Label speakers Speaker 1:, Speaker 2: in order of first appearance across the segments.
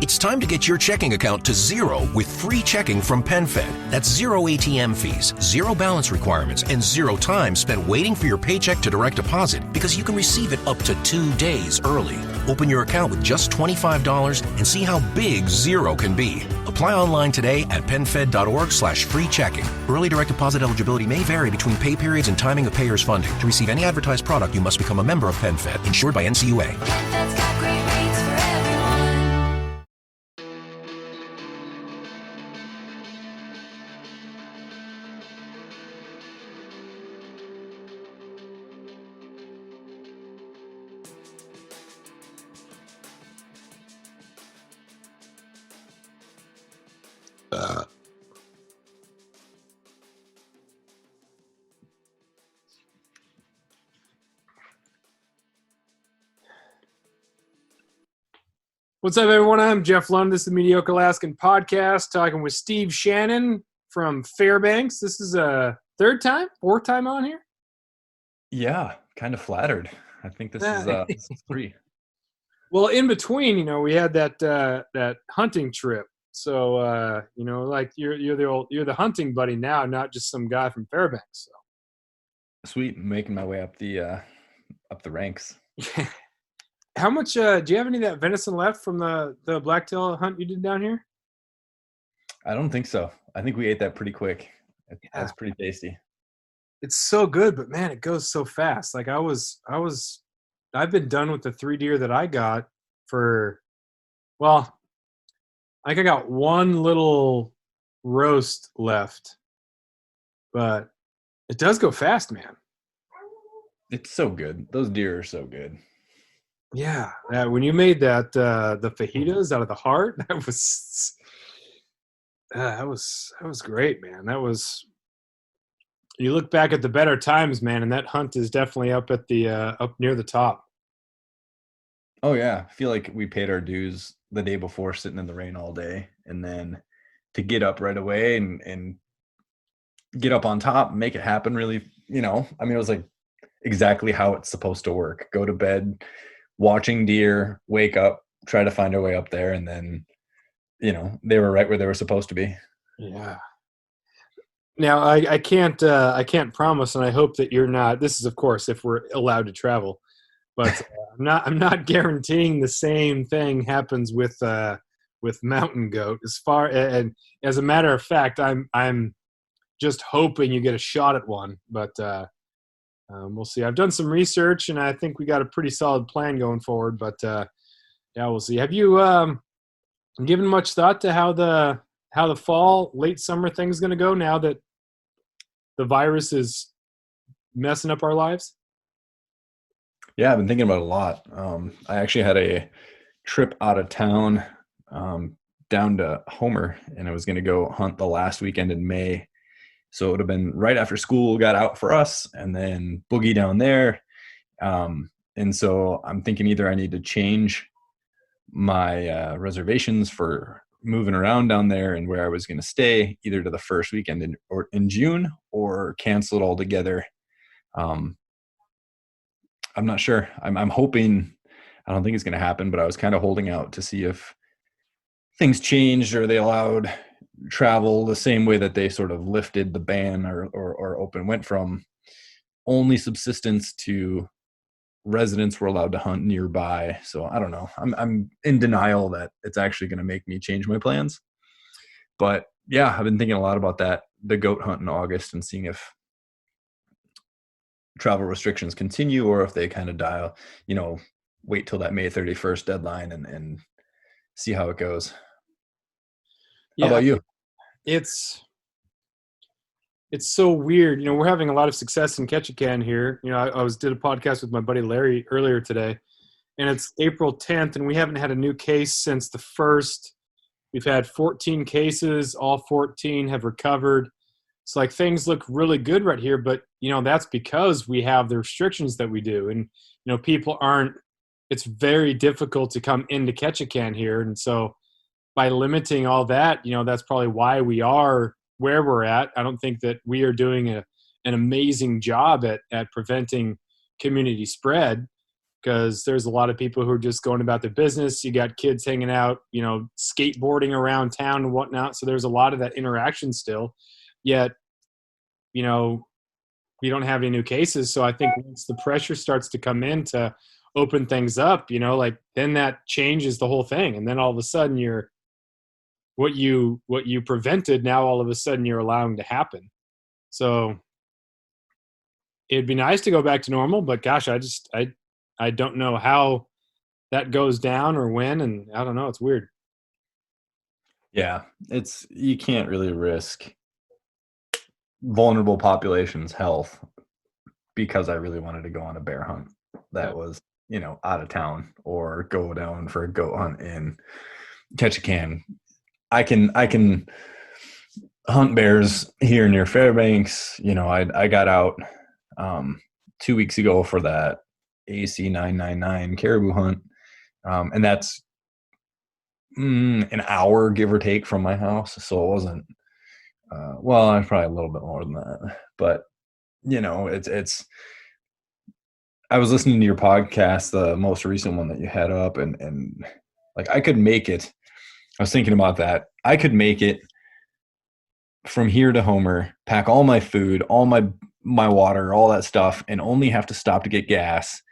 Speaker 1: It's time to get your checking account to zero with free checking from PenFed. That's zero ATM fees, zero balance requirements, and zero time spent waiting for your paycheck to direct deposit because you can receive it up to 2 days early. Open your account with just $25 and see how big zero can be. Apply online today at PenFed.org/free checking. Early direct deposit eligibility may vary between pay periods and timing of payers' funding. To receive any advertised product, you must become a member of PenFed, insured by NCUA.
Speaker 2: PenFed's got great rates for everyone.
Speaker 3: What's up, everyone? I'm Jeff Lund. This is the Mediocre Alaskan Podcast, talking with Steve Shannon from Fairbanks. This is a fourth time on here?
Speaker 4: Yeah, kind of flattered. I think this is 3.
Speaker 3: Well, in between, we had that hunting trip. So, like you're the hunting buddy now, not just some guy from Fairbanks. So.
Speaker 4: Sweet, making my way up the ranks.
Speaker 3: How much do you have any of that venison left from the blacktail hunt you did down here?
Speaker 4: I don't think so. I think we ate that pretty quick. That's pretty tasty.
Speaker 3: It's so good, but man, it goes so fast. Like I've been done with the 3 deer that I got I got one little roast left, but it does go fast, man.
Speaker 4: It's so good. Those deer are so good.
Speaker 3: Yeah, when you made that the fajitas out of the heart, that was great, man. You look back at the better times, man, and that hunt is definitely up at the up near the top.
Speaker 4: Oh yeah, I feel like we paid our dues the day before, sitting in the rain all day, and then to get up right away and get up on top, and make it happen. Really, it was like exactly how it's supposed to work. Go to bed, watching deer, wake up, try to find our way up there, and then, they were right where they were supposed to be.
Speaker 3: Yeah. Now I can't promise, and I hope that you're not. This is, of course, if we're allowed to travel, but I'm not guaranteeing the same thing happens with mountain goat. And as a matter of fact, I'm just hoping you get a shot at one, but. We'll see. I've done some research, and I think we got a pretty solid plan going forward. But we'll see. Have you given much thought to how the fall, late summer thing's going to go now that the virus is messing up our lives?
Speaker 4: Yeah, I've been thinking about it a lot. I actually had a trip out of town down to Homer, and I was going to go hunt the last weekend in May. So it would have been right after school got out for us, and then boogie down there. And so I'm thinking either I need to change my reservations for moving around down there and where I was going to stay, either to the first weekend in June, or cancel it altogether. I'm not sure. I'm hoping. I don't think it's going to happen, but I was kind of holding out to see if things changed or they allowed travel the same way that they sort of lifted the ban or went from only subsistence to residents were allowed to hunt nearby. So I don't know. I'm in denial that it's actually going to make me change my plans. But yeah, I've been thinking a lot about that, the goat hunt in August, and seeing if travel restrictions continue or if they kind of dial, wait till that May 31st deadline and see how it goes.
Speaker 3: Yeah.
Speaker 4: How about you?
Speaker 3: It's so weird. We're having a lot of success in Ketchikan here. I did a podcast with my buddy Larry earlier today, and it's April 10th, and we haven't had a new case since the 1st. We've had 14 cases. All 14 have recovered. It's like things look really good right here, but, that's because we have the restrictions that we do. And, people it's very difficult to come into Ketchikan here. And so by limiting all that, that's probably why we are where we're at. I don't think that we are doing an amazing job at preventing community spread. because there's a lot of people who are just going about their business. You got kids hanging out, skateboarding around town and whatnot. So there's a lot of that interaction still. Yet, we don't have any new cases. So I think once the pressure starts to come in to open things up, then that changes the whole thing. And then all of a sudden what you prevented, now all of a sudden you're allowing to happen. So it'd be nice to go back to normal, but gosh, I don't know how that goes down or when, and I don't know. It's weird.
Speaker 4: Yeah, you can't really risk vulnerable populations' health because I really wanted to go on a bear hunt that was, out of town, or go down for a goat hunt in Ketchikan. I can hunt bears here near Fairbanks. I got out 2 weeks ago for that AC 999 caribou hunt, and that's an hour give or take from my house, so it wasn't well, probably a little bit more than that, but it's I was listening to your podcast, the most recent one that you had up, and like I could make it. I was thinking about that. I could make it from here to Homer, pack all my food, all my water, all that stuff, and only have to stop to get gas,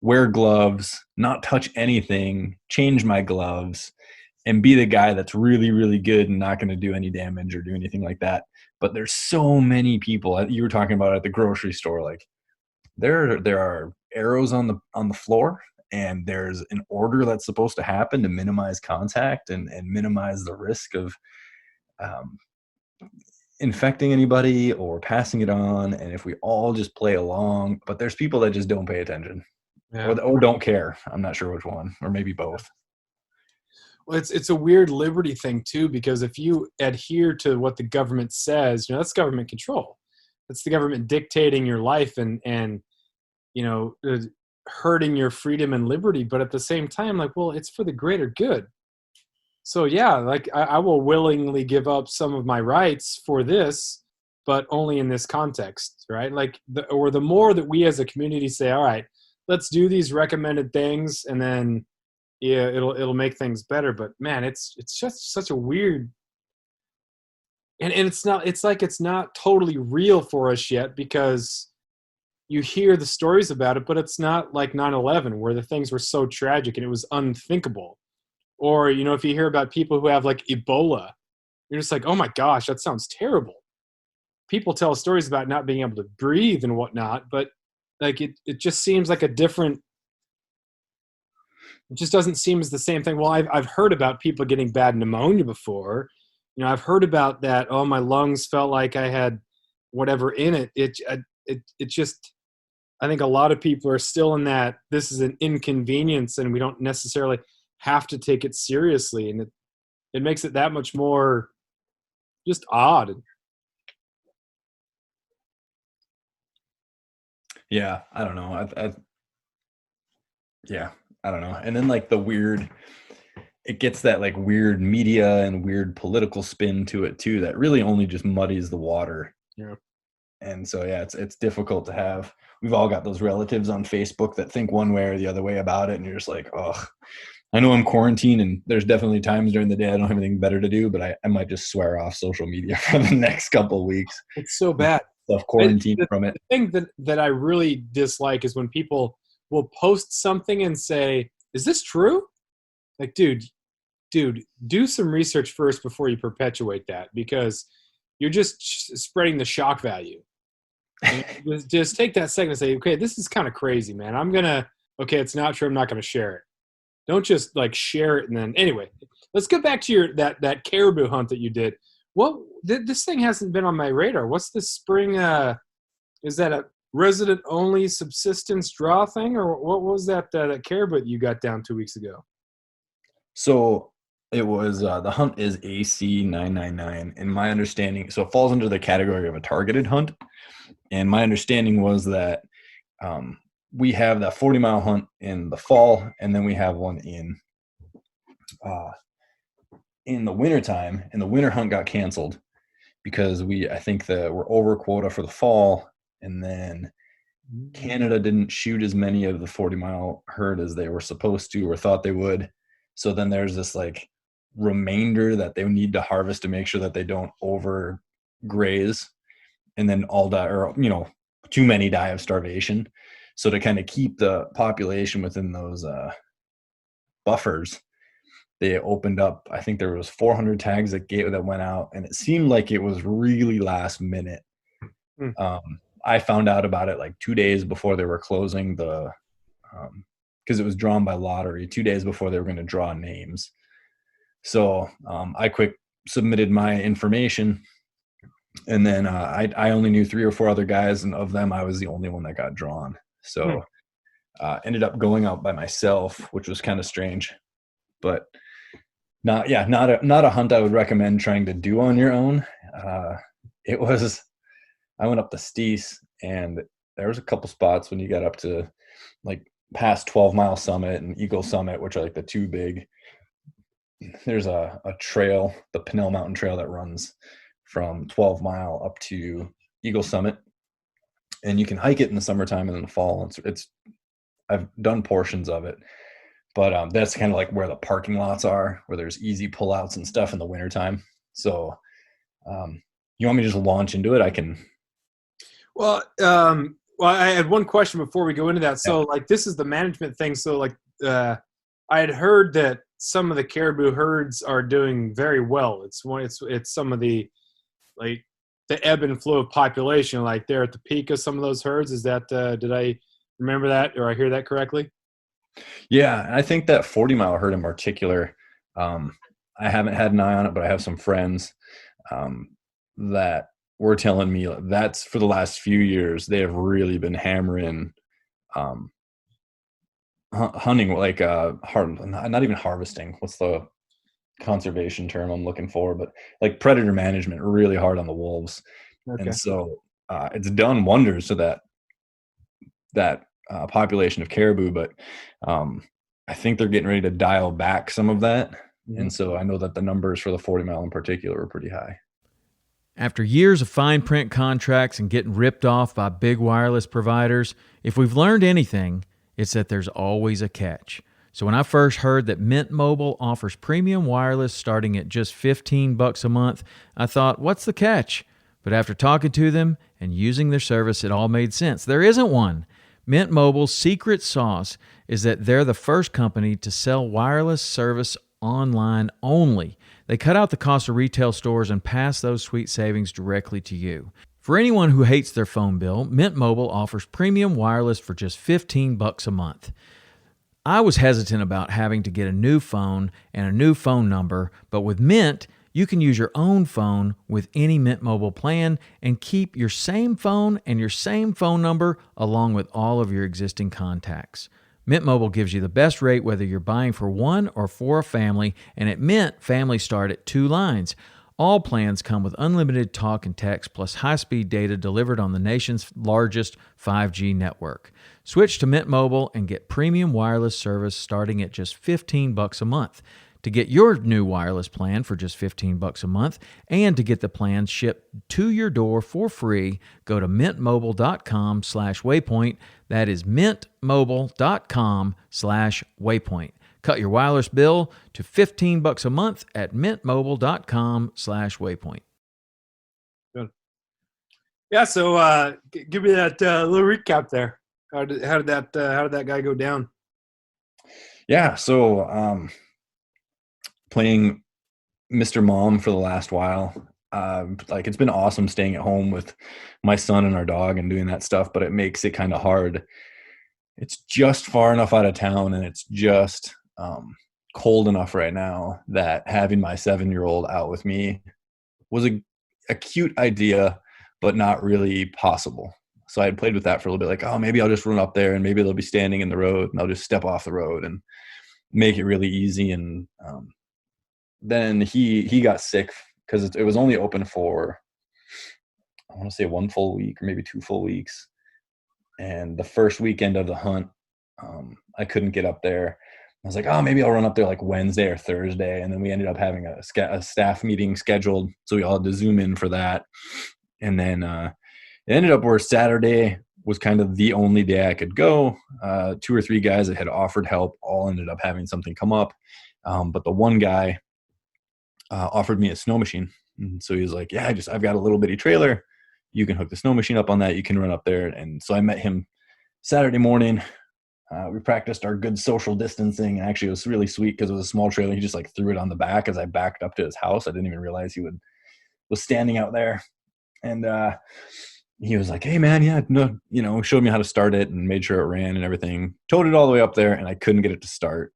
Speaker 4: wear gloves, not touch anything, change my gloves, and be the guy that's really, really good and not going to do any damage or do anything like that. But there's so many people, you were talking about at the grocery store, like there are arrows on the floor, and there's an order that's supposed to happen to minimize contact and minimize the risk of infecting anybody or passing it on. And if we all just play along, but there's people that just don't pay attention.
Speaker 3: Yeah.
Speaker 4: Or don't care. I'm not sure which one, or maybe both.
Speaker 3: Well, it's a weird liberty thing too, because if you adhere to what the government says, that's government control. That's the government dictating your life and hurting your freedom and liberty. But at the same time, it's for the greater good. So yeah, I will willingly give up some of my rights for this, but only in this context, right? The more that we as a community say, all right, let's do these recommended things, and then it'll make things better. But man, it's just such a weird, and it's not totally real for us yet, because you hear the stories about it, but it's not like 9/11 where the things were so tragic and it was unthinkable. Or, if you hear about people who have Ebola, you're just like, oh my gosh, that sounds terrible. People tell stories about not being able to breathe and whatnot, but it just seems like it just doesn't seem as the same thing. Well, I've heard about people getting bad pneumonia before. I've heard about that. Oh, my lungs felt like I had whatever in it. It just, I think a lot of people are still in that this is an inconvenience and we don't necessarily have to take it seriously. And it makes it that much more just odd.
Speaker 4: Yeah, I don't know. I don't know. And then the weird, it gets that weird media and weird political spin to it too, that really only just muddies the water.
Speaker 3: Yeah.
Speaker 4: And so, yeah, it's difficult to have. We've all got those relatives on Facebook that think one way or the other way about it. And you're just like, oh, I know I'm quarantined, and there's definitely times during the day I don't have anything better to do, but I might just swear off social media for the next couple of weeks.
Speaker 3: It's so bad.
Speaker 4: Self-quarantine from it.
Speaker 3: The thing that I really dislike is when people will post something and say, is this true? Dude, do some research first before you perpetuate that, because you're just spreading the shock value. Just take that second and say, okay, this is kind of crazy, man. Okay, it's not true. I'm not going to share it. Don't just share it. And then anyway, let's get back to that caribou hunt that you did. This thing hasn't been on my radar. What's this spring? Is that a resident only subsistence draw thing, or what was that caribou that you got down 2 weeks ago?
Speaker 4: So it was the hunt is AC 999, and my understanding, so it falls under the category of a targeted hunt. And my understanding was that we have that 40-mile hunt in the fall, and then we have one in the wintertime, and the winter hunt got canceled because I think we're over quota for the fall, and then Canada didn't shoot as many of the 40-mile herd as they were supposed to or thought they would. So then there's this like remainder that they need to harvest to make sure that they don't overgraze and then all die, or too many die of starvation. So to kind of keep the population within those buffers, they opened up, I think there was 400 tags that went out, and it seemed like it was really last minute. I found out about it like 2 days before they were closing the because it was drawn by lottery 2 days before they were going to draw names. So I quick submitted my information, and then I only knew 3 or 4 other guys, and of them I was the only one that got drawn. So ended up going out by myself, which was kind of strange, but not a hunt I would recommend trying to do on your own. I went up the Steese, and there was a couple spots when you got up to like past 12-mile Summit and Eagle Summit, which are like the two big. There's a trail, the Pinnell Mountain Trail, that runs from 12-mile up to Eagle Summit, and you can hike it in the summertime and in the fall. I've done portions of it, but that's kind of like where the parking lots are, where there's easy pullouts and stuff in the wintertime. So you want me to just launch into it? I can.
Speaker 3: Well, I had one question before we go into that. So, like, this is the management thing. So, like, I had heard that some of the caribou herds are doing very well. It's some of the, like, the ebb and flow of population. Like, they're at the peak of some of those herds. Is that did I remember that, or I hear that correctly?
Speaker 4: Yeah, I think that 40-mile herd in particular. I haven't had an eye on it, but I have some friends that were telling me that's for the last few years they have really been hammering hunting, like not even harvesting. What's the conservation term I'm looking for? But like predator management really hard on the wolves. Okay. And so it's done wonders to that population of caribou, but I think they're getting ready to dial back some of that. Mm-hmm. And so I know that the numbers for the 40-mile in particular are pretty high.
Speaker 5: After years of fine print contracts and getting ripped off by big wireless providers, if we've learned anything, it's that there's always a catch. So when I first heard that Mint Mobile offers premium wireless starting at just $15 a month, I thought, what's the catch? But after talking to them and using their service, it all made sense. There isn't one. Mint Mobile's secret sauce is that they're the first company to sell wireless service online only. They cut out the cost of retail stores and pass those sweet savings directly to you. For anyone who hates their phone bill, Mint Mobile offers premium wireless for just $15 a month. I was hesitant about having to get a new phone and a new phone number, but with Mint, you can use your own phone with any Mint Mobile plan and keep your same phone and your same phone number along with all of your existing contacts. Mint Mobile gives you the best rate whether you're buying for one or for a family, and at Mint, families start at 2 lines. All plans come with unlimited talk and text plus high-speed data delivered on the nation's largest 5G network. Switch to Mint Mobile and get premium wireless service starting at just $15 a month. To get your new wireless plan for just $15 a month and to get the plan shipped to your door for free, go to mintmobile.com/waypoint. That is mintmobile.com/waypoint. Cut your wireless bill to $15 a month at mintmobile.com/waypoint.
Speaker 3: Good. Yeah. So give me that little recap there. How did that guy go down?
Speaker 4: Yeah. So playing Mr. Mom for the last while. Like it's been awesome staying at home with my son and our dog and doing that stuff, but it makes it kind of hard. It's just far enough out of town and it's just cold enough right now that having my 7-year-old out with me was a cute idea, but not really possible. So I had played with that for a little bit, like, oh, maybe I'll just run up there and maybe they'll be standing in the road and I'll just step off the road and make it really easy. And then he got sick because it was only open for, I want to say 1 full week or maybe 2 full weeks. And the first weekend of the hunt, I couldn't get up there. I was like, oh, maybe I'll run up there like Wednesday or Thursday. And then we ended up having a staff meeting scheduled. So we all had to Zoom in for that. And then it ended up where Saturday was kind of the only day I could go. 2 or 3 guys that had offered help all ended up having something come up. But the one guy offered me a snow machine. And so he was like, yeah, I've got a little bitty trailer. You can hook the snow machine up on that. You can run up there. And so I met him Saturday morning. We practiced our good social distancing. And actually, it was really sweet because it was a small trailer. He just like threw it on the back as I backed up to his house. I didn't even realize he was standing out there. And he was like, hey, man, yeah, no, showed me how to start it and made sure it ran and everything. Towed it all the way up there, and I couldn't get it to start.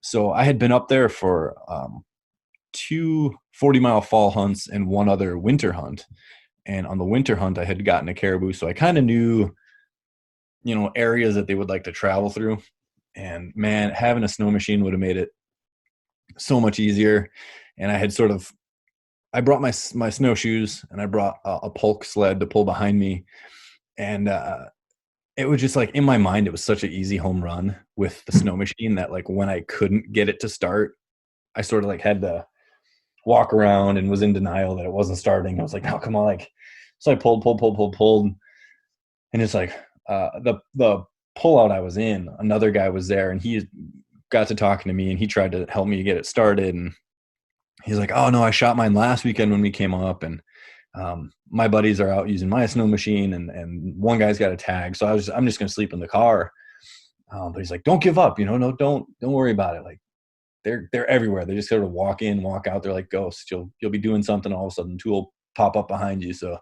Speaker 4: So I had been up there for 2 40-mile fall hunts and one other winter hunt. And on the winter hunt, I had gotten a caribou. So I kind of knew, areas that they would like to travel through. And man, having a snow machine would have made it so much easier. And I brought my snowshoes, and I brought a Polk sled to pull behind me. And it was just like, in my mind, it was such an easy home run with the snow machine that like when I couldn't get it to start, I sort of like had to walk around and was in denial that it wasn't starting. I was like, oh, come on. So I pulled. And it's like the pullout I was in, another guy was there, and he got to talking to me, and he tried to help me get it started. And he's like, oh no, I shot mine last weekend when we came up, and my buddies are out using my snow machine, and one guy's got a tag. So I'm just going to sleep in the car. But he's like, don't give up, no, don't worry about it. Like they're everywhere. They just sort of walk in, walk out. They're like ghosts. You'll be doing something. All of a sudden, two will pop up behind you. So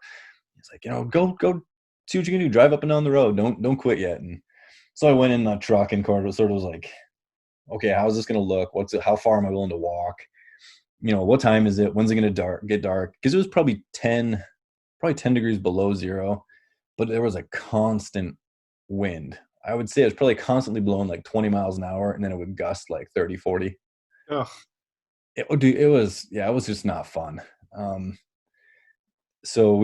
Speaker 4: he's like, go see what you can do. Drive up and down the road. Don't quit yet. And so I went in the truck, and Cord sort of was like, okay, how's this going to look? How far am I willing to walk? What time is it? When's it going to get dark? Because it was probably 10 degrees below zero, but there was a constant wind. I would say it was probably constantly blowing like 20 miles an hour, and then it would gust like 30, 40.
Speaker 3: Ugh.
Speaker 4: It was just not fun. So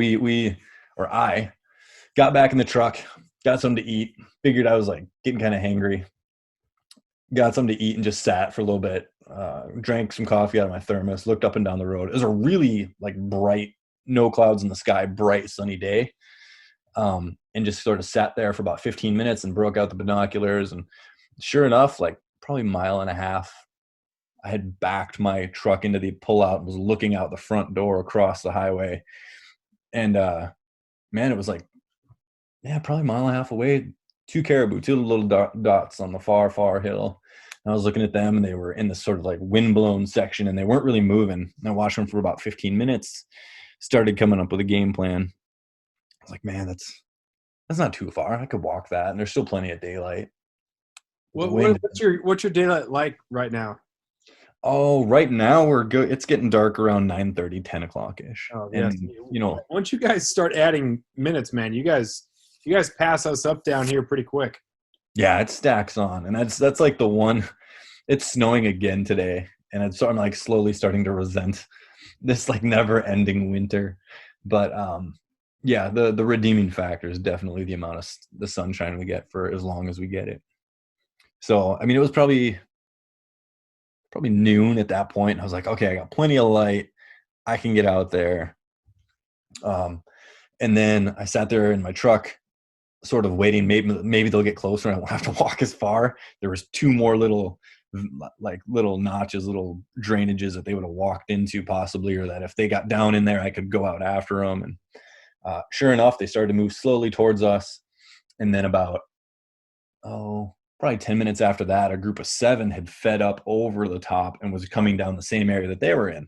Speaker 4: I got back in the truck, got something to eat, figured I was like getting kind of hangry, got something to eat, and just sat for a little bit, drank some coffee out of my thermos, looked up and down the road. It was a really like bright, no clouds in the sky, bright sunny day. And just sort of sat there for about 15 minutes and broke out the binoculars. And sure enough, like probably a mile and a half, I had backed my truck into the pullout and was looking out the front door across the highway. And man, it was like, probably a mile and a half away, 2 caribou, 2 little dots on the far, far hill. And I was looking at them, and they were in this sort of like windblown section, and they weren't really moving. And I watched them for about 15 minutes, started coming up with a game plan. I was like, man, that's not too far. I could walk that, and there's still plenty of daylight.
Speaker 3: What's your daylight like right now?
Speaker 4: Oh, right now we're good. It's getting dark around 9:30, 10 o'clock ish.
Speaker 3: Oh, yes.
Speaker 4: And
Speaker 3: once you guys start adding minutes, man, you guys pass us up down here pretty quick.
Speaker 4: Yeah, it stacks on, and that's like the one. It's snowing again today, and I'm like slowly starting to resent this like never-ending winter. But yeah, the redeeming factor is definitely the amount of the sunshine we get for as long as we get it. So I mean, it was probably noon at that point. And I was like, okay, I got plenty of light. I can get out there. And then I sat there in my truck, sort of waiting. Maybe they'll get closer and I won't have to walk as far. There was 2 more little notches, little drainages that they would have walked into possibly, or that if they got down in there, I could go out after them. And sure enough, they started to move slowly towards us. And then about, probably 10 minutes after that, a group of 7 had fed up over the top and was coming down the same area that they were in.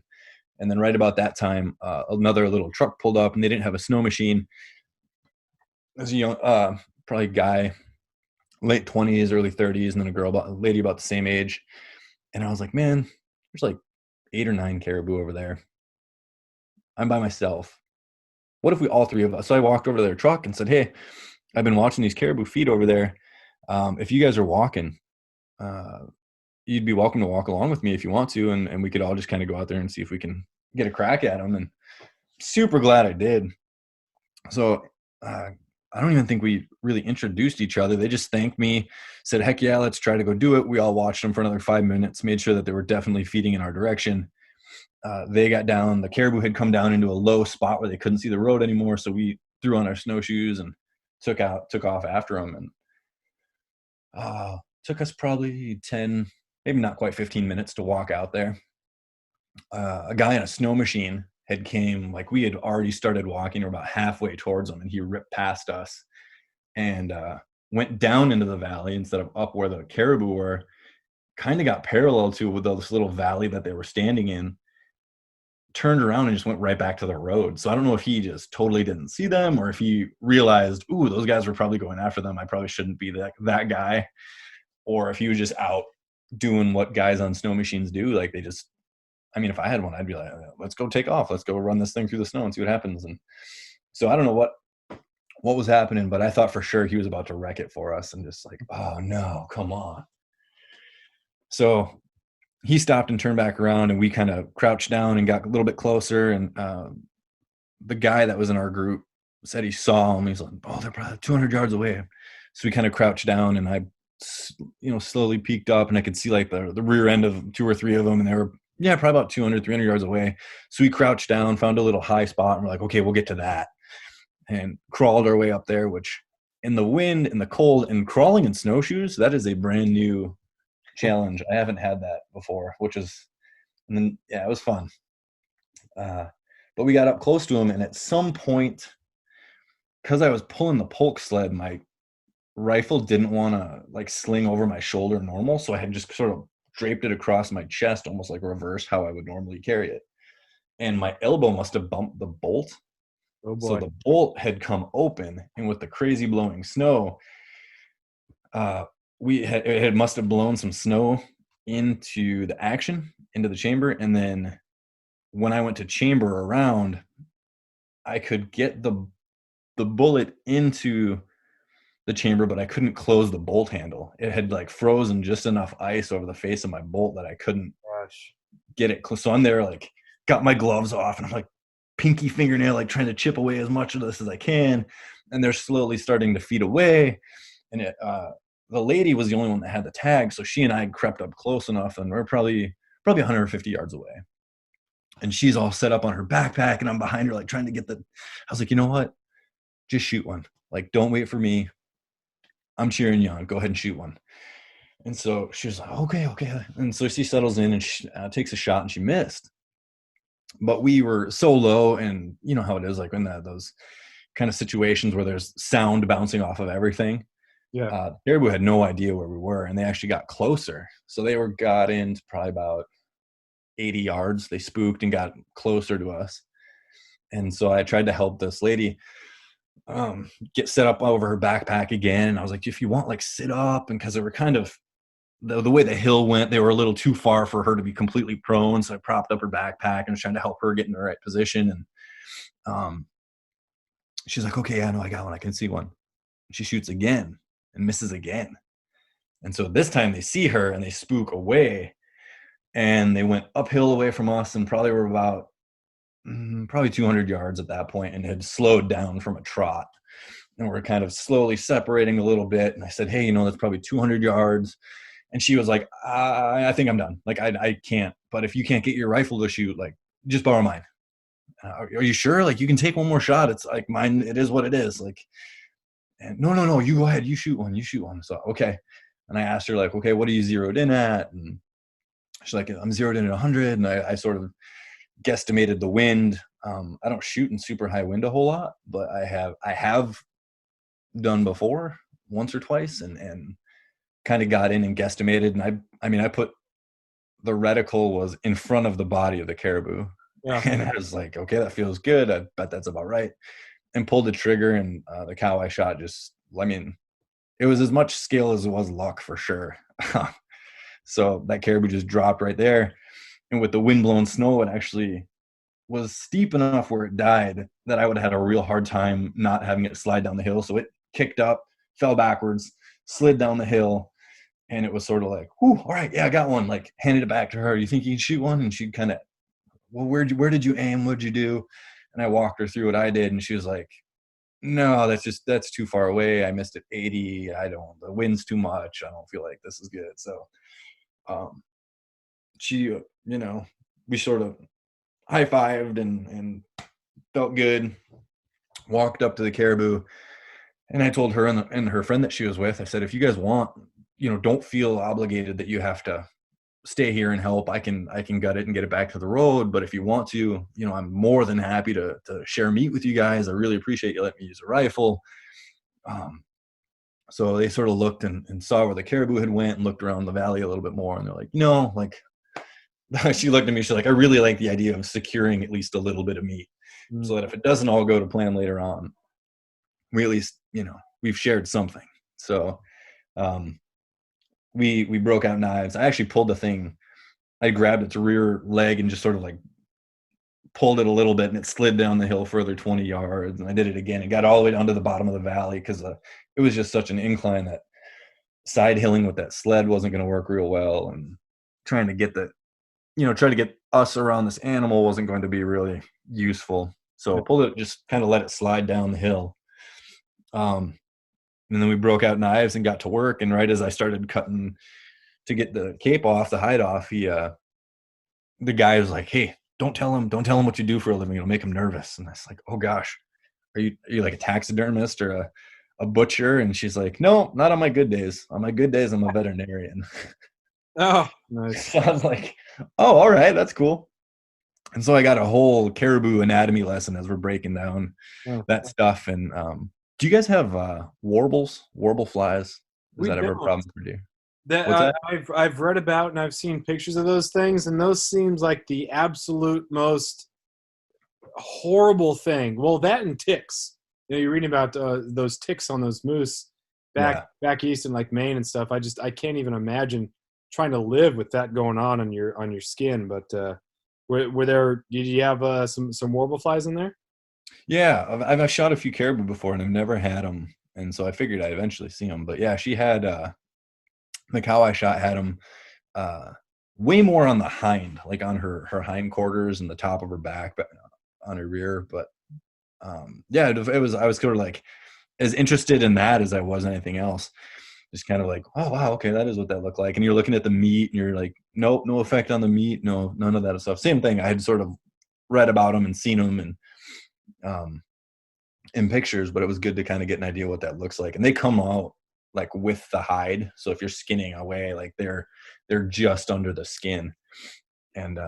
Speaker 4: And then right about that time, another little truck pulled up, and they didn't have a snow machine. There's a young, probably guy, late 20s, early 30s, and then a lady about the same age. And I was like, man, there's like 8 or 9 caribou over there. I'm by myself. What if we all 3 of us? So I walked over to their truck and said, hey, I've been watching these caribou feed over there. If you guys are walking, you'd be welcome to walk along with me if you want to, and we could all just kind of go out there and see if we can get a crack at them. And super glad I did. So I don't even think we really introduced each other. They just thanked me, said, heck yeah, let's try to go do it. We all watched them for another 5 minutes, made sure that they were definitely feeding in our direction. They got down. The caribou had come down into a low spot where they couldn't see the road anymore, so we threw on our snowshoes and took off after him, and took us probably 10, maybe not quite 15 minutes to walk out there. A guy in a snow machine had came, like we had already started walking, or about halfway towards him, and he ripped past us and went down into the valley instead of up where the caribou were. Kind of got parallel to with this little valley that they were standing in, turned around and just went right back to the road. So I don't know if he just totally didn't see them, or if he realized, ooh, those guys were probably going after them, I probably shouldn't be that guy, or if he was just out doing what guys on snow machines do. Like they just, I mean, if I had one, I'd be like, let's go take off. Let's go run this thing through the snow and see what happens. And so I don't know what was happening, but I thought for sure he was about to wreck it for us, and just like, oh no, come on. So he stopped and turned back around, and we kind of crouched down and got a little bit closer. And the guy that was in our group said he saw him. He's like, oh, they're probably 200 yards away. So we kind of crouched down, and I, slowly peeked up, and I could see like the rear end of 2 or 3 of them. And they were, probably about 200, 300 yards away. So we crouched down, found a little high spot, and we're like, okay, we'll get to that. And crawled our way up there, which in the wind, in the cold, and crawling in snowshoes, that is a brand new challenge. I haven't had that before, and then it was fun. But we got up close to him, and at some point, because I was pulling the polk sled, my rifle didn't want to like sling over my shoulder normal, so I had just sort of draped it across my chest, almost like reverse how I would normally carry it. And my elbow must have bumped the bolt.
Speaker 3: Oh boy.
Speaker 4: So the bolt had come open, and with the crazy blowing snow, it must have blown some snow into the chamber. And then when I went to chamber around, I could get the bullet into the chamber, but I couldn't close the bolt handle. It had like frozen just enough ice over the face of my bolt that I couldn't get it close. So I'm there, like, got my gloves off, and I'm like pinky fingernail, like trying to chip away as much of this as I can. And they're slowly starting to feed away. And the lady was the only one that had the tag, so she and I crept up close enough, and we're probably 150 yards away. And she's all set up on her backpack, and I'm behind her, like trying to get I was like, you know what? Just shoot one. Like, don't wait for me. I'm cheering you on. Go ahead and shoot one. And so she was like, okay. And so she settles in and she takes a shot, and she missed. But we were so low, and you know how it is, like in those kind of situations where there's sound bouncing off of everything.
Speaker 3: Yeah.
Speaker 4: Caribou had no idea where we were, and they actually got closer. So they got into probably about 80 yards. They spooked and got closer to us. And so I tried to help this lady get set up over her backpack again. And I was like, if you want, like, sit up. And because they were kind of, the way the hill went, they were a little too far for her to be completely prone. So I propped up her backpack and was trying to help her get in the right position. And she's like, okay, I know I got one. I can see one. She shoots again and misses again. And so this time they see her and they spook away, and they went uphill away from us, and probably were about probably 200 yards at that point, and had slowed down from a trot. And we're kind of slowly separating a little bit. And I said, hey, that's probably 200 yards. And she was like, I think I'm done. Like, I can't. But if you can't get your rifle to shoot, like, just borrow mine. Are you sure? Like, you can take one more shot. It's like mine. It is what it is. Like, and no, you go ahead. You shoot one. So, okay. And I asked her, like, okay, what are you zeroed in at? And she's like, I'm zeroed in at 100. And I sort of guesstimated the wind. I don't shoot in super high wind a whole lot, but I have done before once or twice, and kind of got in and guesstimated. And I put the reticle was in front of the body of the caribou. Yeah. And I was like, okay, that feels good. I bet that's about right. And pulled the trigger, and the cow I shot it was as much skill as it was luck, for sure. So that caribou just dropped right there. And with the wind-blown snow, it actually was steep enough where it died that I would have had a real hard time not having it slide down the hill. So it kicked up, fell backwards, slid down the hill, and it was sort of like, whew, all right, yeah, I got one. Like, handed it back to her. You think you can shoot one? And she kind of, well, where did you aim? What'd you do? And I walked her through what I did, and she was like, no, that's too far away. I missed at 80. The wind's too much. I don't feel like this is good. So she, we sort of high-fived and felt good, walked up to the caribou, And I told her and her friend that she was with, I said, if you guys want, don't feel obligated that you have to stay here and help. I can gut it and get it back to the road. But if you want to, I'm more than happy to share meat with you guys. I really appreciate you letting me use a rifle. So they sort of looked and saw where the caribou had went and looked around the valley a little bit more. And they're like, she looked at me. She's like, I really like the idea of securing at least a little bit of meat so that if it doesn't all go to plan later on, we at least, we've shared something. So we broke out knives. I actually pulled the thing. I grabbed its rear leg and just sort of like pulled it a little bit, and it slid down the hill further 20 yards. And I did it again. It got all the way down to the bottom of the valley because it was just such an incline that side hilling with that sled wasn't going to work real well. And trying to get try to get us around this animal wasn't going to be really useful. So I pulled it, just kind of let it slide down the hill. And then we broke out knives and got to work. And right as I started cutting to get the cape off, the hide off, the guy was like, hey, don't tell him what you do for a living. It'll make him nervous. And I was like, oh gosh, are you like a taxidermist or a butcher? And she's like, no, not on my good days. On my good days, I'm a veterinarian.
Speaker 3: Oh, nice.
Speaker 4: So I was like, oh, all right, that's cool. And so I got a whole caribou anatomy lesson as we're breaking down that stuff. And do you guys have warble flies? Is that ever a problem for you?
Speaker 3: What's that? I've read about and I've seen pictures of those things, and those seems like the absolute most horrible thing. Well, that and ticks. You're reading about those ticks on those moose back east in like Maine and stuff. I can't even imagine trying to live with that going on your skin. But did you have some warble flies in there?
Speaker 4: Yeah, I've shot a few caribou before, and I've never had them, and so I figured I'd eventually see them. But yeah, she had the cow I shot had them way more on the hind, like on her hind quarters and the top of her back, but on her rear. But yeah, it was, I was sort of like as interested in that as I was anything else. Just kind of like, oh wow, okay, that is what that looked like. And you're looking at the meat, and you're like, nope, no effect on the meat, no, none of that stuff. Same thing. I had sort of read about them and seen them and in pictures, but it was good to kind of get an idea what that looks like. And they come out like with the hide, so if you're skinning away, like they're just under the skin, and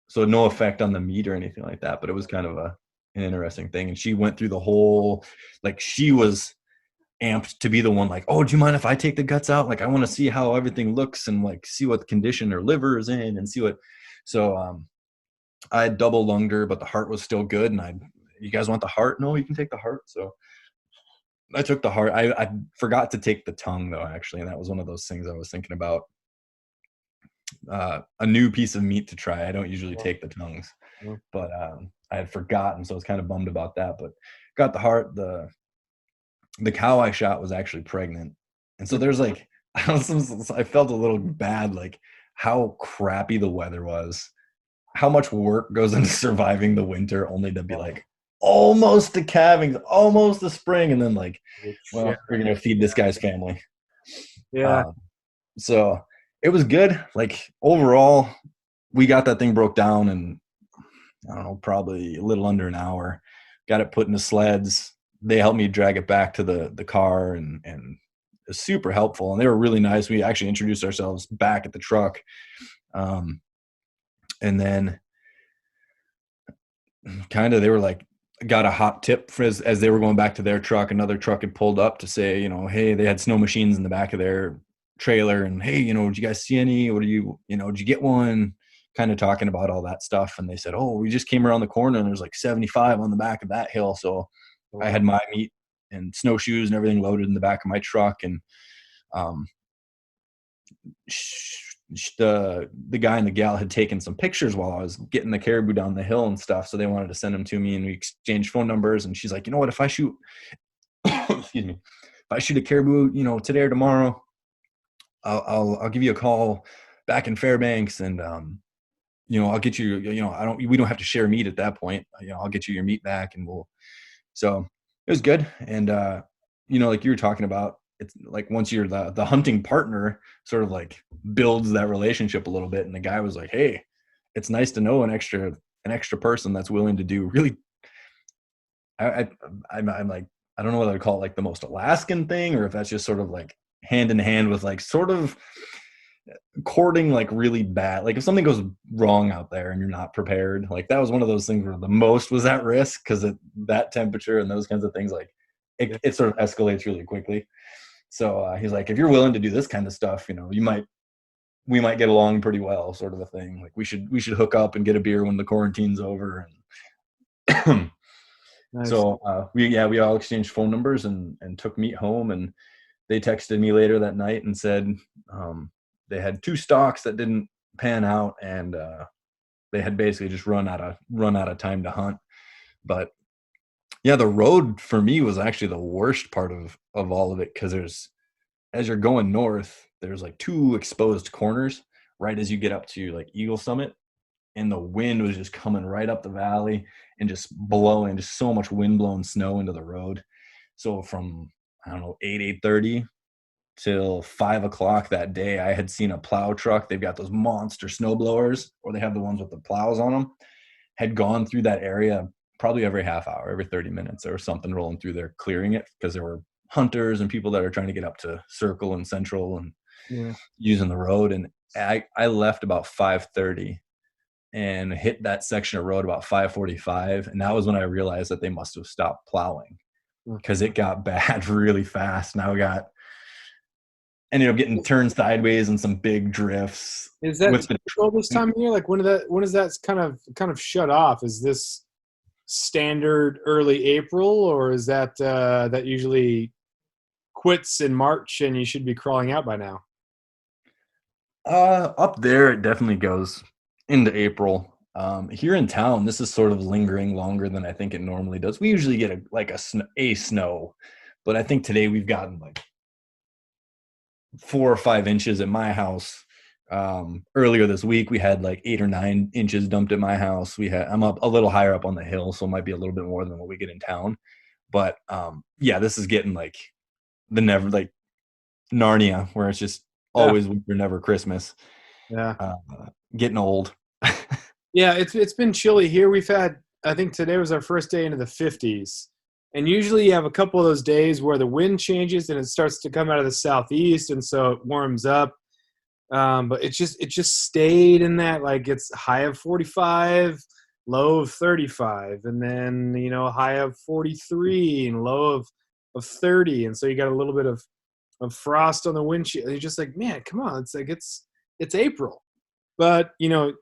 Speaker 4: so no effect on the meat or anything like that. But it was kind of an interesting thing. And she went through the whole, like, she was amped to be the one, like, oh, do you mind if I take the guts out? Like, I want to see how everything looks and like see what condition her liver is in and see what. So I had double lunged her, but the heart was still good. And you guys want the heart? No, you can take the heart. So I took the heart. I forgot to take the tongue though, actually. And that was one of those things I was thinking about. A new piece of meat to try. I don't usually take the tongues, but I had forgotten. So I was kind of bummed about that, but got the heart. The cow I shot was actually pregnant. And so there's like, I felt a little bad, like how crappy the weather was, how much work goes into surviving the winter only to be like almost to calving, almost to spring. And then like, well, we're going to feed this guy's family.
Speaker 3: Yeah.
Speaker 4: So it was good. Like overall, we got that thing broke down in, I don't know, probably a little under an hour, got it put in the sleds. They helped me drag it back to the car, and it was super helpful. And they were really nice. We actually introduced ourselves back at the truck. And then kind of, they were like, got a hot tip for as they were going back to their truck. Another truck had pulled up to say, hey, they had snow machines in the back of their trailer. And hey, did you guys see any? What do you, did you get one? Kind of talking about all that stuff. And they said, oh, we just came around the corner and there's like 75 on the back of that hill. So I had my meat and snowshoes and everything loaded in the back of my truck. And the guy and the gal had taken some pictures while I was getting the caribou down the hill and stuff. So they wanted to send them to me, and we exchanged phone numbers. And she's like, you know what, if I shoot, excuse me, if I shoot a caribou, today or tomorrow, I'll give you a call back in Fairbanks, and I'll get you, we don't have to share meat at that point. I'll get you your meat back, and so it was good. And like you were talking about, it's like once you're the hunting partner, sort of like builds that relationship a little bit. And the guy was like, hey, it's nice to know an extra person that's willing to do really, I'm like, I I don't know whether to call it like the most Alaskan thing, or if that's just sort of like hand in hand with like sort of courting like really bad. Like if something goes wrong out there and you're not prepared, like that was one of those things where the most was at risk because at that temperature and those kinds of things, like it sort of escalates really quickly. So he's like, if you're willing to do this kind of stuff, you know, we might get along pretty well, sort of a thing. Like we should hook up and get a beer when the quarantine's over. And
Speaker 3: Nice.
Speaker 4: so we all exchanged phone numbers and took meat home, and they texted me later that night and said they had 2 stocks that didn't pan out, and they had basically just run out of time to hunt. But yeah, the road for me was actually the worst part of all of it, because as you're going north, there's like 2 exposed corners right as you get up to like Eagle Summit, and the wind was just coming right up the valley and just blowing just so much wind-blown snow into the road. So from, I don't know, 8:30 till 5 o'clock that day, I had seen a plow truck. They've got those monster snow blowers, or they have the ones with the plows on them, had gone through that area probably every half hour, every 30 minutes. There was something rolling through there, clearing it, because there were hunters and people that are trying to get up to Circle and Central and using the road. And I left about 5:30 and hit that section of road about 5:45. And that was when I realized that they must have stopped plowing, because it got bad really fast. And ended up getting turned sideways and some big drifts.
Speaker 3: Is that typical this time of year? Like when is that kind of shut off? Is this standard early April, or is that that usually quits in March and you should be crawling out by now?
Speaker 4: Up there, it definitely goes into April. Here in town, this is sort of lingering longer than I think it normally does. We usually get a snow, but I think today we've gotten like 4 or 5 inches at my house. Earlier this week, we had like 8 or 9 inches dumped at my house. I'm up a little higher up on the hill, so it might be a little bit more than what we get in town. But yeah, this is getting like like Narnia, where it's just always winter, never Christmas.
Speaker 3: Yeah,
Speaker 4: getting old.
Speaker 3: yeah. It's been chilly here. We've had, I think today was our first day into the 50s. And usually you have a couple of those days where the wind changes and it starts to come out of the southeast, and so it warms up. But it just stayed in that, like it's high of 45, low of 35, and then, you know, high of 43 and low of 30. And so you got a little bit of frost on the windshield. You're just like, man, come on. It's like, it's April. But, you know,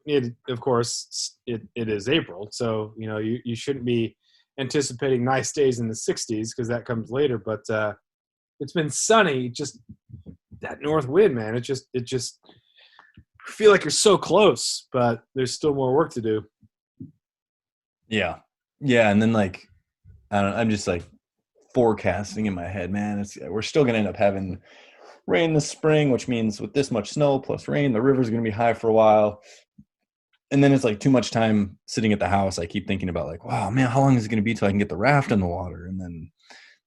Speaker 3: of course it is April. So, you know, you shouldn't be anticipating nice days in the 60s, because that comes later. But it's been sunny. Just that north wind, man. It just feel like you're so close, but there's still more work to do.
Speaker 4: Yeah. And then like, I don't know, I'm just like forecasting in my head, man. We're still gonna end up having rain this spring, which means with this much snow plus rain, the river's gonna be high for a while. And then it's like too much time sitting at the house. I keep thinking about like, wow, man, how long is it going to be till I can get the raft in the water? And then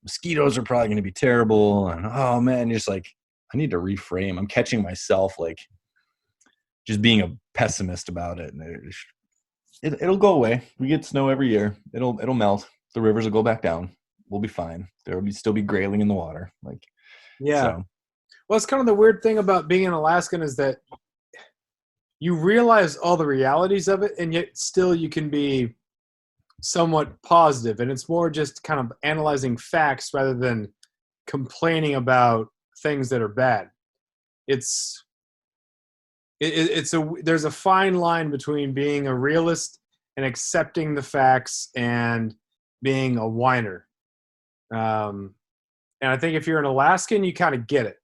Speaker 4: mosquitoes are probably going to be terrible. And oh man, just like, I need to reframe. I'm catching myself like just being a pessimist about it. And it'll go away. We get snow every year. It'll melt. The rivers will go back down. We'll be fine. There will still be grayling in the water. Like,
Speaker 3: yeah.
Speaker 4: So.
Speaker 3: Well, it's kind of the weird thing about being an Alaskan is that you realize all the realities of it, and yet still you can be somewhat positive. And it's more just kind of analyzing facts rather than complaining about things that are bad. There's a fine line between being a realist and accepting the facts and being a whiner. And I think if you're an Alaskan, you kind of get it.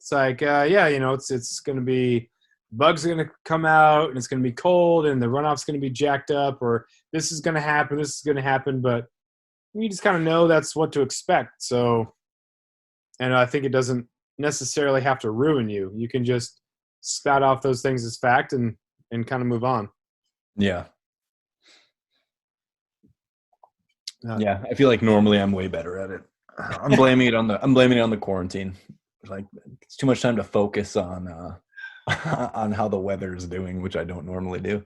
Speaker 3: It's like, yeah, you know, it's going to be, bugs are going to come out and it's going to be cold and the runoff's going to be jacked up, or this is going to happen, but you just kind of know that's what to expect. So, and I think it doesn't necessarily have to ruin you. You can just spout off those things as fact and kind of move on.
Speaker 4: Yeah. Yeah. I feel like normally I'm way better at it. I'm blaming it on the quarantine. Like it's too much time to focus on how the weather is doing, which I don't normally do.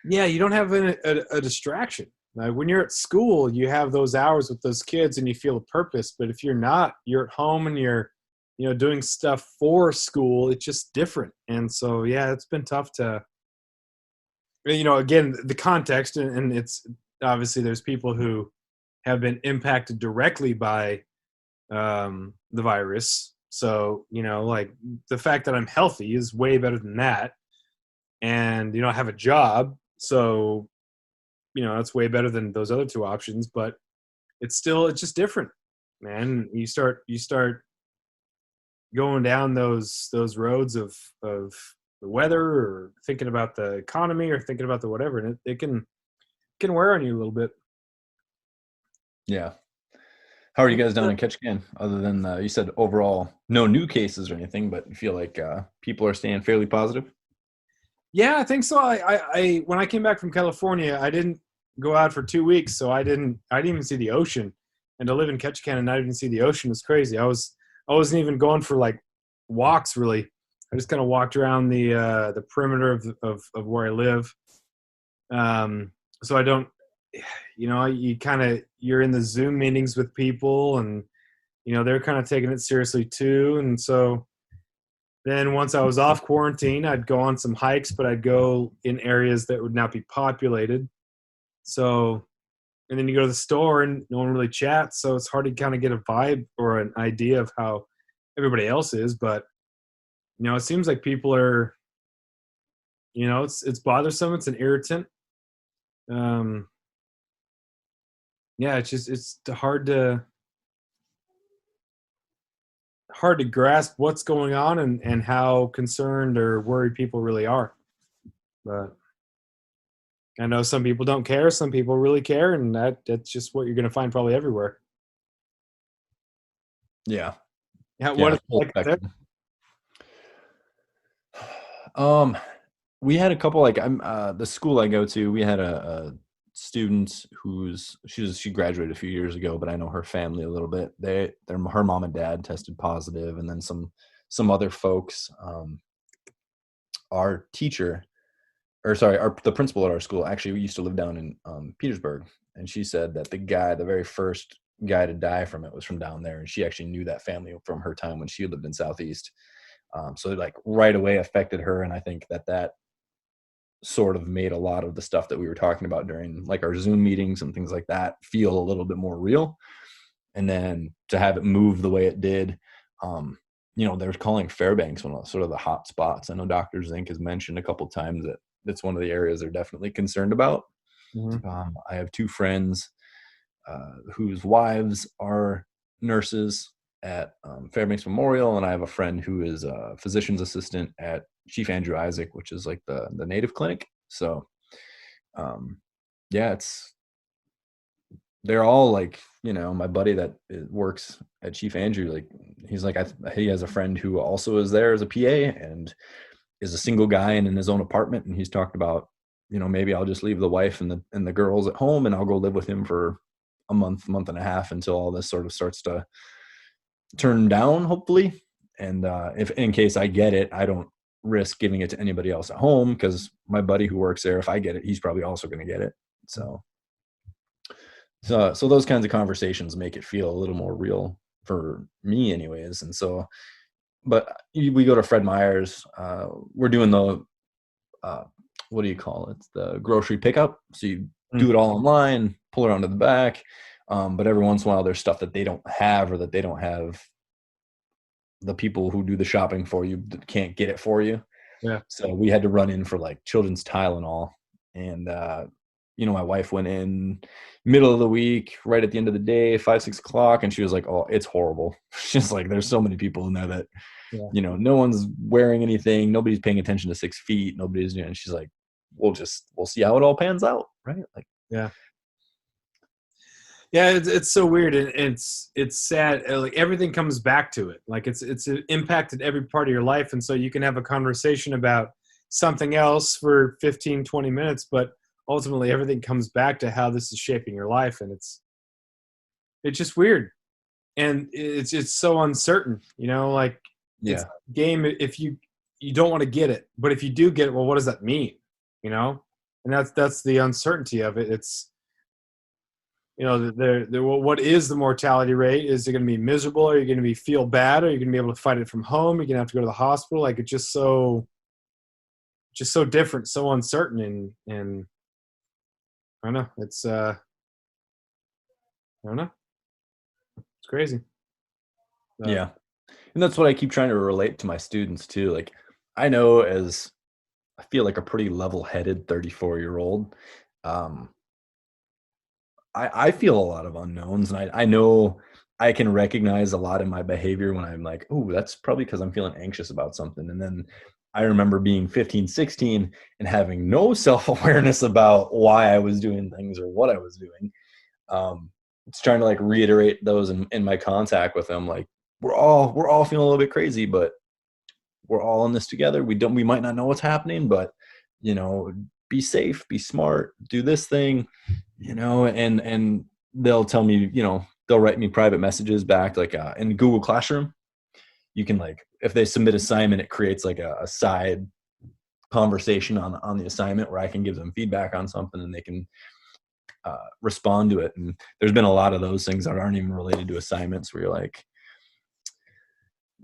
Speaker 3: Yeah, you don't have a distraction. Like when you're at school, you have those hours with those kids and you feel a purpose. But if you're not, you're at home and you're, doing stuff for school. It's just different. And so, yeah, it's been tough to, again, the context, and it's obviously there's people who have been impacted directly by the virus. So, like the fact that I'm healthy is way better than that. And, I have a job. So, that's way better than those other two options, but it's just different, man. You start going down those roads of the weather, or thinking about the economy, or thinking about the whatever, and it can wear on you a little bit.
Speaker 4: Yeah. How are you guys down in Ketchikan? Other than you said overall no new cases or anything, but you feel like people are staying fairly positive?
Speaker 3: Yeah, I think so. I when I came back from California, I didn't go out for 2 weeks, so I didn't even see the ocean. And to live in Ketchikan and not even see the ocean was crazy. I wasn't even going for like walks really. I just kind of walked around the perimeter of where I live. So I don't, you're in the Zoom meetings with people, and they're kind of taking it seriously too. And so then once I was off quarantine, I'd go on some hikes, but I'd go in areas that would not be populated. So, and then you go to the store and no one really chats. So it's hard to kind of get a vibe or an idea of how everybody else is. But, it seems like people are, it's bothersome. It's an irritant. Yeah, it's hard to grasp what's going on and how concerned or worried people really are. But I know some people don't care, some people really care, and that's just what you're going to find probably everywhere.
Speaker 4: Yeah.
Speaker 3: Yeah, what is it like there?
Speaker 4: We had a couple, like the school I go to, we had a student she graduated a few years ago, but I know her family a little bit. Her mom and dad tested positive, and then some other folks. Our teacher, the principal at our school actually used to live down in Petersburg, and she said that the very first guy to die from it was from down there, and she actually knew that family from her time when she lived in Southeast. So it like right away affected her, and I think that sort of made a lot of the stuff that we were talking about during like our Zoom meetings and things like that feel a little bit more real. And then to have it move the way it did, they're calling Fairbanks one of sort of the hot spots. I know Dr. Zink has mentioned a couple of times that that's one of the areas they're definitely concerned about. Mm-hmm. I have two friends whose wives are nurses at Fairbanks Memorial, and I have a friend who is a physician's assistant at Chief Andrew Isaac, which is like the native clinic. So, they're all like, my buddy that works at Chief Andrew, like he's like, he has a friend who also is there as a PA and is a single guy and in his own apartment. And he's talked about, maybe I'll just leave the wife and the girls at home and I'll go live with him for a month and a half until all this sort of starts to turn down, hopefully. And if in case I get it, I don't risk giving it to anybody else at home, because my buddy who works there, if I get it, he's probably also going to get it. So those kinds of conversations make it feel a little more real for me anyways. And so, but we go to Fred Meyer's, we're doing the, what do you call it? The grocery pickup. So you do it all online, pull around to the back. But every once in a while there's stuff that they don't have, or that they don't have the people who do the shopping for you that can't get it for you. Yeah. So we had to run in for like children's Tylenol, and my wife went in middle of the week, right at the end of the day, 5-6 o'clock, and she was like, "Oh, it's horrible." She's like, "There's so many people in there that, no one's wearing anything, nobody's paying attention to 6 feet, nobody's doing." And she's like, "We'll see how it all pans out, right?" Like,
Speaker 3: yeah. Yeah, it's so weird, and it's sad. Like everything comes back to it. Like it's impacted every part of your life, and so you can have a conversation about something else for 15, 20 minutes, but ultimately everything comes back to how this is shaping your life, and it's just weird, and it's so uncertain. Like it's a game. If you don't want to get it, but if you do get it, well, what does that mean? And that's the uncertainty of it. what is the mortality rate? Is it going to be miserable? Are you going to be feel bad? Are you going to be able to fight it from home? You're going to have to go to the hospital. Like, it's just so different, so uncertain. And I don't know. I don't know. It's crazy.
Speaker 4: Yeah. And that's what I keep trying to relate to my students too. Like, I feel like a pretty level-headed 34-year-old. I feel a lot of unknowns, and I know I can recognize a lot in my behavior when I'm like, oh, that's probably because I'm feeling anxious about something. And then I remember being 15, 16 and having no self-awareness about why I was doing things or what I was doing. It's trying to like reiterate those in my contact with them. Like, we're all feeling a little bit crazy, but we're all in this together. We might not know what's happening, but be safe, be smart, do this thing, and they'll tell me, they'll write me private messages back, like in Google Classroom. You can, like, if they submit assignment, it creates like a side conversation on the assignment where I can give them feedback on something and they can respond to it. And there's been a lot of those things that aren't even related to assignments where you're like,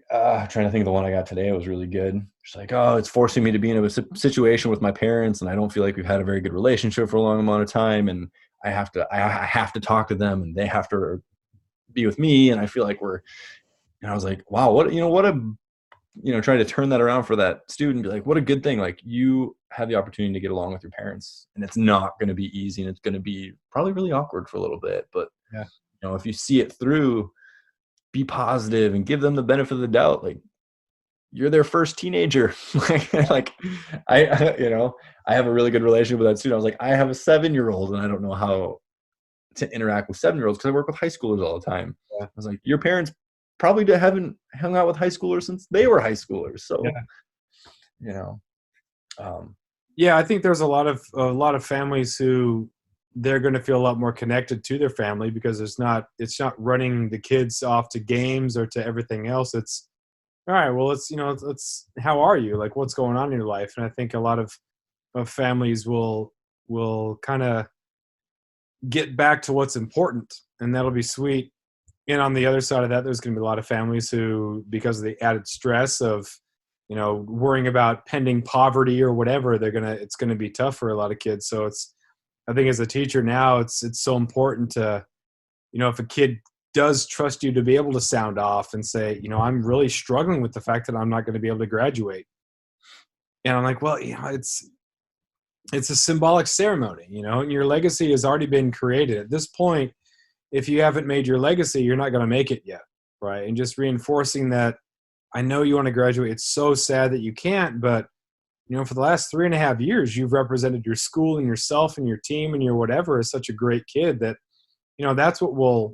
Speaker 4: trying to think of the one I got today. It was really good. It's like, oh, it's forcing me to be in a situation with my parents, and I don't feel like we've had a very good relationship for a long amount of time, and I have to talk to them, and they have to be with me, and I feel like and I was like, wow, trying to turn that around for that student, be like, what a good thing. Like, you have the opportunity to get along with your parents, and it's not going to be easy, and it's going to be probably really awkward for a little bit, but
Speaker 3: yeah.
Speaker 4: If you see it through, be positive and give them the benefit of the doubt. Like, you're their first teenager. like I have a really good relationship with that student. I was like, I have a 7-year-old and I don't know how to interact with 7-year-olds because I work with high schoolers all the time.
Speaker 3: Yeah.
Speaker 4: I was like, your parents probably haven't hung out with high schoolers since they were high schoolers. So,
Speaker 3: yeah, I think there's a lot of families who they're going to feel a lot more connected to their family because it's not running the kids off to games or to everything else. It's all right. Well, let's how are you? Like, what's going on in your life? And I think a lot of families will kind of get back to what's important, and that'll be sweet. And on the other side of that, there's going to be a lot of families who, because of the added stress of worrying about pending poverty or whatever, it's going to be tough for a lot of kids. So I think as a teacher now, it's so important to, if a kid does trust you, to be able to sound off and say, I'm really struggling with the fact that I'm not going to be able to graduate. And I'm like, well, it's a symbolic ceremony, and your legacy has already been created. At this point, if you haven't made your legacy, you're not going to make it yet, right? And just reinforcing that, I know you want to graduate. It's so sad that you can't, but for the last 3.5 years, you've represented your school and yourself and your team and your whatever as such a great kid that, that's what we'll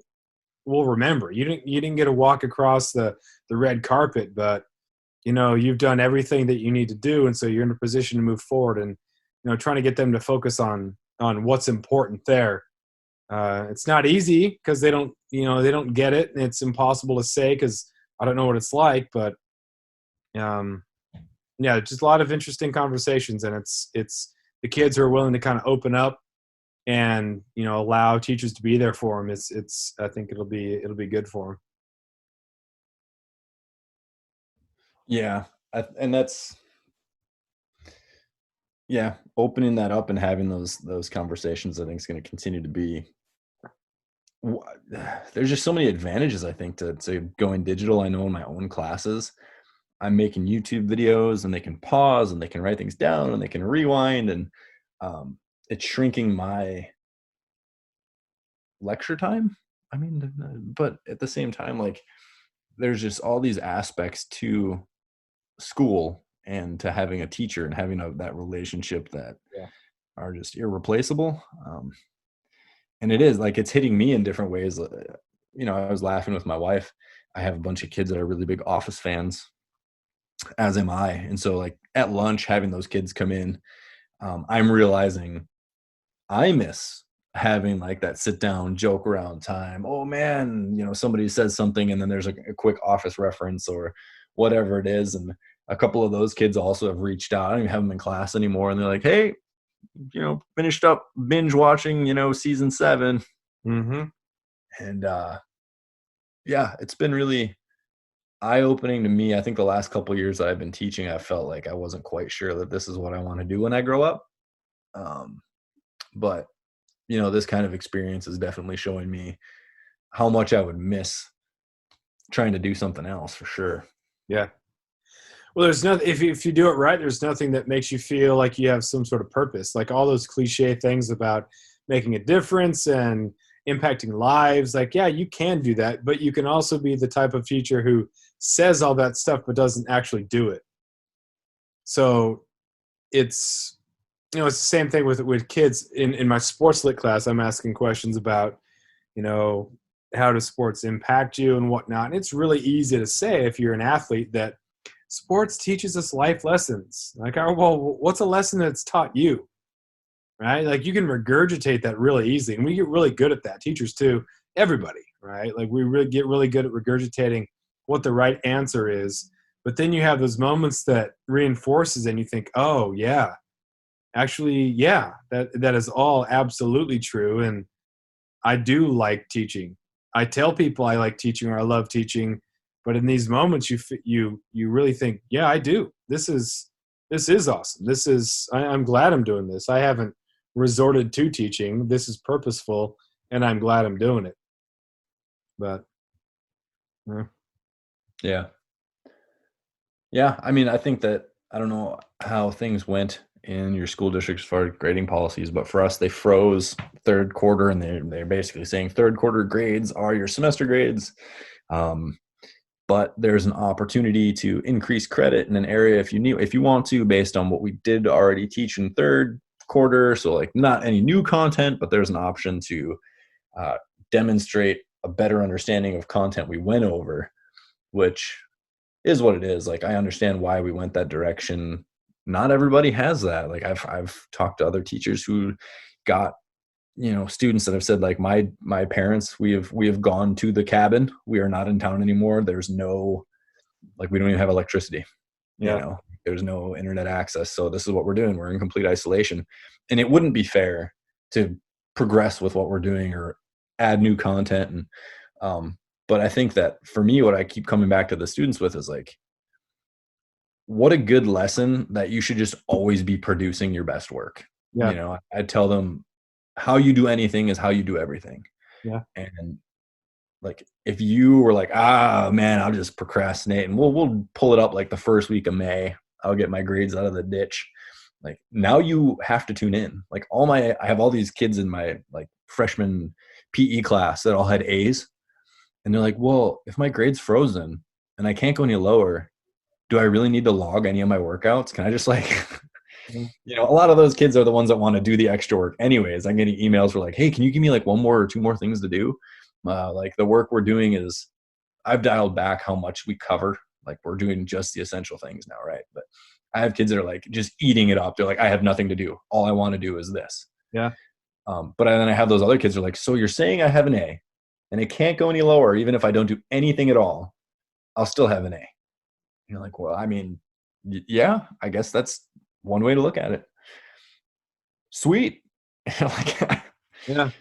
Speaker 3: remember. You didn't get to walk across the red carpet, but, you've done everything that you need to do. And so you're in a position to move forward and, trying to get them to focus on what's important there. It's not easy because they don't get it. And it's impossible to say because I don't know what it's like, but, yeah, just a lot of interesting conversations, and it's the kids who are willing to kind of open up and allow teachers to be there for them. I think it'll be good for them.
Speaker 4: Yeah, and that's opening that up and having those conversations, I think, is going to continue to be. There's just so many advantages, I think, to going digital. I know in my own classes, I'm making YouTube videos and they can pause and they can write things down and they can rewind, and it's shrinking my lecture time. I mean, but at the same time, like, there's just all these aspects to school and to having a teacher and having that relationship that are just irreplaceable. And it is like, it's hitting me in different ways. I was laughing with my wife. I have a bunch of kids that are really big Office fans, as am I. And so, like, at lunch, having those kids come in, I'm realizing I miss having like that sit down joke around time. Oh man, somebody says something and then there's a quick Office reference or whatever it is. And a couple of those kids also have reached out. I don't even have them in class anymore. And they're like, hey, finished up binge watching, season 7.
Speaker 3: Mm-hmm.
Speaker 4: And yeah, it's been really eye-opening to me. I think the last couple years that I've been teaching, I felt like I wasn't quite sure that this is what I want to do when I grow up. Um, but this kind of experience is definitely showing me how much I would miss trying to do something else for sure.
Speaker 3: Yeah. Well, there's nothing, if you do it right, there's nothing that makes you feel like you have some sort of purpose. Like all those cliche things about making a difference and impacting lives. Like, yeah, you can do that, but you can also be the type of teacher who says all that stuff but doesn't actually do it. So it's it's the same thing with kids in my sports lit class. I'm asking questions about you know how do sports impact you and whatnot. And it's really easy to say if you're an athlete that sports teaches us life lessons. Like, oh, well, what's a lesson that's taught you, right? Like you can regurgitate that really easily, and we get really good at that. Teachers too, everybody, right? Like we really get really good at regurgitating what the right answer is. But then you have those moments that reinforces, and you think, oh yeah, actually, yeah, that is all absolutely true. And I do like teaching. I tell people I like teaching or I love teaching, but in these moments, you really think, yeah, I do. This is awesome. I'm glad I'm doing this. I haven't resorted to teaching. This is purposeful, and I'm glad I'm doing it. But
Speaker 4: Yeah. Yeah. I mean, I think that I don't know how things went in your school district as far as grading policies, but for us, they froze third quarter, and they're basically saying third quarter grades are your semester grades. But there's an opportunity to increase credit in an area if you want to, based on what we did already teach in third quarter. So like not any new content, but there's an option to demonstrate a better understanding of content we went over, which is what it is. Like I understand why we went that direction. Not everybody has that. Like I've talked to other teachers who got students that have said like my parents, we have gone to the cabin. We are not in town anymore. There's no, like, we don't even have electricity.
Speaker 3: yeah,
Speaker 4: There's no internet access. So this is what we're doing. We're in complete isolation, and it wouldn't be fair to progress with what we're doing or add new content. And but I think that for me, what I keep coming back to the students with is like, what a good lesson that you should just always be producing your best work.
Speaker 3: yeah,
Speaker 4: I tell them, how you do anything is how you do everything.
Speaker 3: yeah,
Speaker 4: And like, if you were like, man, I'll just procrastinate and we'll pull it up like the first week of May, I'll get my grades out of the ditch. Like now you have to tune in. Like I have all these kids in my like freshman PE class that all had A's, and they're like, well, if my grade's frozen and I can't go any lower, do I really need to log any of my workouts? Can I just like a lot of those kids are the ones that want to do the extra work anyways. I'm getting emails where like, hey, can you give me like one more or two more things to do? Like the work we're doing is, I've dialed back how much we cover. Like we're doing just the essential things now, right? But I have kids that are like just eating it up. They're like, I have nothing to do. All I want to do is this.
Speaker 3: yeah.
Speaker 4: But then I have those other kids who are like, so you're saying I have an A and it can't go any lower, even if I don't do anything at all, I'll still have an A. You're like, well, I mean, yeah, I guess that's one way to look at it. Sweet.
Speaker 3: Yeah.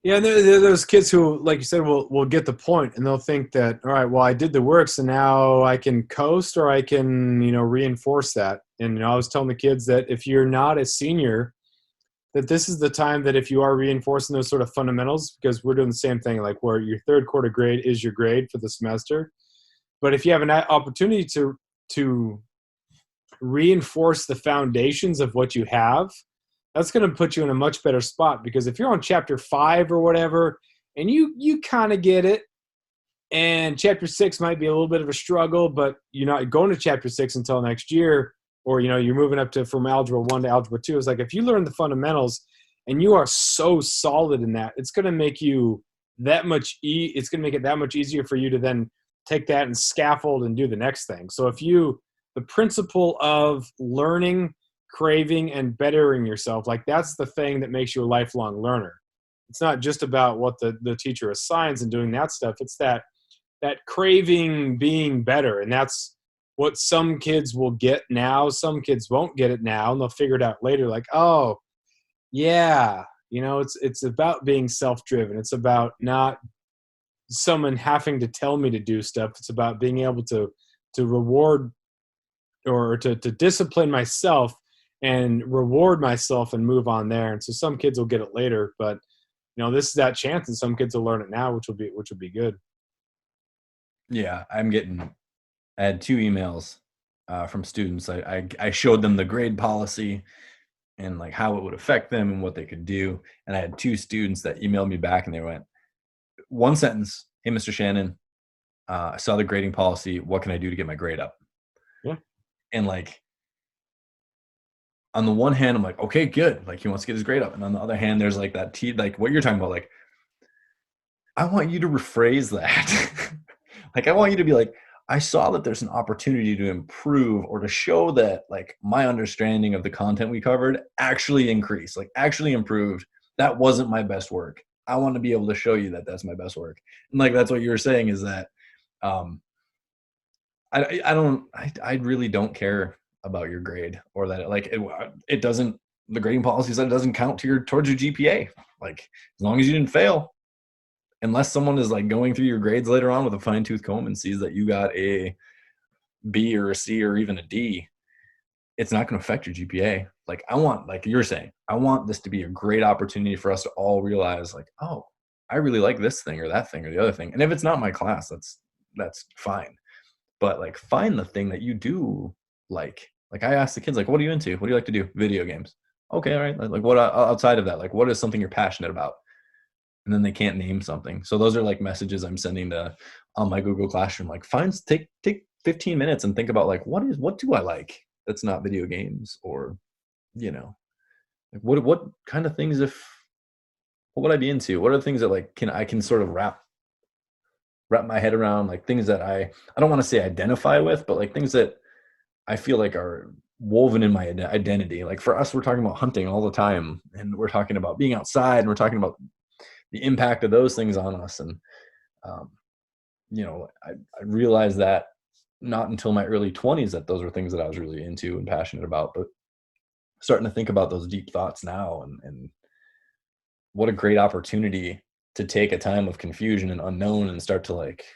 Speaker 3: Yeah, and there are those kids who, like you said, will get the point, and they'll think that, all right, well, I did the work, so now I can coast, or I can, reinforce that. And I was telling the kids that if you're not a senior, that this is the time that if you are reinforcing those sort of fundamentals, because we're doing the same thing, like where your third quarter grade is your grade for the semester. But if you have an opportunity to reinforce the foundations of what you have, that's going to put you in a much better spot. Because if you're on chapter 5 or whatever, and you kind of get it, and chapter 6 might be a little bit of a struggle, but you're not going to chapter 6 until next year, or you're moving up from algebra 1 to algebra 2. It's like if you learn the fundamentals and you are so solid in that, it's going to make you that much it's going to make it that much easier for you to then take that and scaffold and do the next thing. So the principle of learning, craving, and bettering yourself, like that's the thing that makes you a lifelong learner. It's not just about what the teacher assigns and doing that stuff. It's that craving being better. And that's what some kids will get now. Some kids won't get it now, and they'll figure it out later. Like, oh, yeah, It's about being self-driven. It's about not someone having to tell me to do stuff. It's about being able to reward or to discipline myself and reward myself and move on there. And so some kids will get it later, but this is that chance, and some kids will learn it now, which will be good.
Speaker 4: Yeah, I had 2 emails from students. I showed them the grade policy and like how it would affect them and what they could do. And I had 2 students that emailed me back, and they went, one sentence, "Hey, Mr. Shannon, I saw the grading policy. What can I do to get my grade up?"
Speaker 3: Yeah.
Speaker 4: And like, on the one hand, I'm like, okay, good. Like, he wants to get his grade up. And on the other hand, there's like that like what you're talking about. Like, I want you to rephrase that. Like, I want you to be like, I saw that there's an opportunity to improve or to show that like my understanding of the content we covered actually increased, like actually improved. That wasn't my best work. I want to be able to show you that that's my best work. And like, that's what you were saying, is that I really don't care about your grade, or that it doesn't, the grading policy said it doesn't count towards your GPA. Like, as long as you didn't fail, unless someone is like going through your grades later on with a fine tooth comb and sees that you got a B or a C or even a D, it's not going to affect your GPA. Like, I want, like you're saying, I want this to be a great opportunity for us to all realize like, oh, I really like this thing or that thing or the other thing. And if it's not my class, that's fine. But like, find the thing that you do like I asked the kids, like, what are you into? What do you like to do? Video games. Okay. All right. Like what outside of that, like, what is something you're passionate about? And then they can't name something. So those are like messages I'm sending on my Google Classroom. Like, take 15 minutes and think about like, what do I like that's not video games? Or, like what kind of things, what would I be into? What are the things that like I can sort of wrap my head around, like things that I don't want to say identify with, but like things that I feel like are woven in my identity. Like for us, we're talking about hunting all the time, and we're talking about being outside, and we're talking about the impact of those things on us. And, I realized that not until my early 20s that those were things that I was really into and passionate about, but starting to think about those deep thoughts now, and what a great opportunity to take a time of confusion and unknown and start to like